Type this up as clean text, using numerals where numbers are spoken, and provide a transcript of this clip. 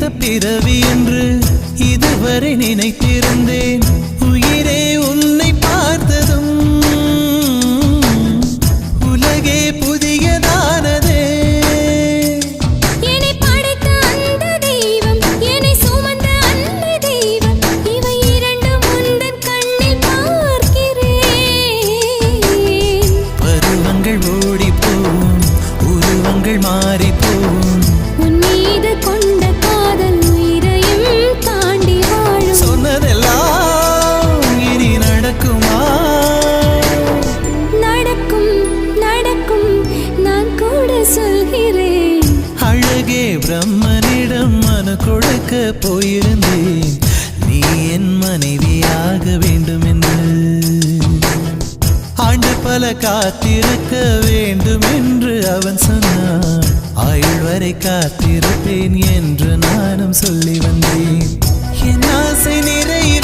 இந்த பிறவி என்று இதுவரை நினைத்திருந்தேன். உயிரே உன்னை பார்த்ததும் உலகே புதியதானதே. என்னை படைத்த அந்த தெய்வம், என்னை சுமந்த அந்த தெய்வம், இவை இரண்டும் உந்தன் கண்ணில் பார்க்கிறேன். பருவங்கள் ஓடிப்போம், உருவங்கள் மாறிப்போம். உன் மீது கொண்ட காதல் உயிரையும் தாண்டி வாழும். சொன்னதெல்லாம் இனி நடக்குமா? நடக்கும் நடக்கும், நான் கூட சொல்கிறேன். அழகே பிரம்மனிடம் மனு கொடுக்க போயிருந்தேன், நீ என் மனைவியாக வேண்டும் என்று. ஆண்டு பல காத்திருக்க வேண்டும் என்று அவன் சொன்னான். ஆயுள் வரை காத்திருப்பேன் என்று நானும் சொல்லி வந்தேன். என் ஆசை நிறைவேற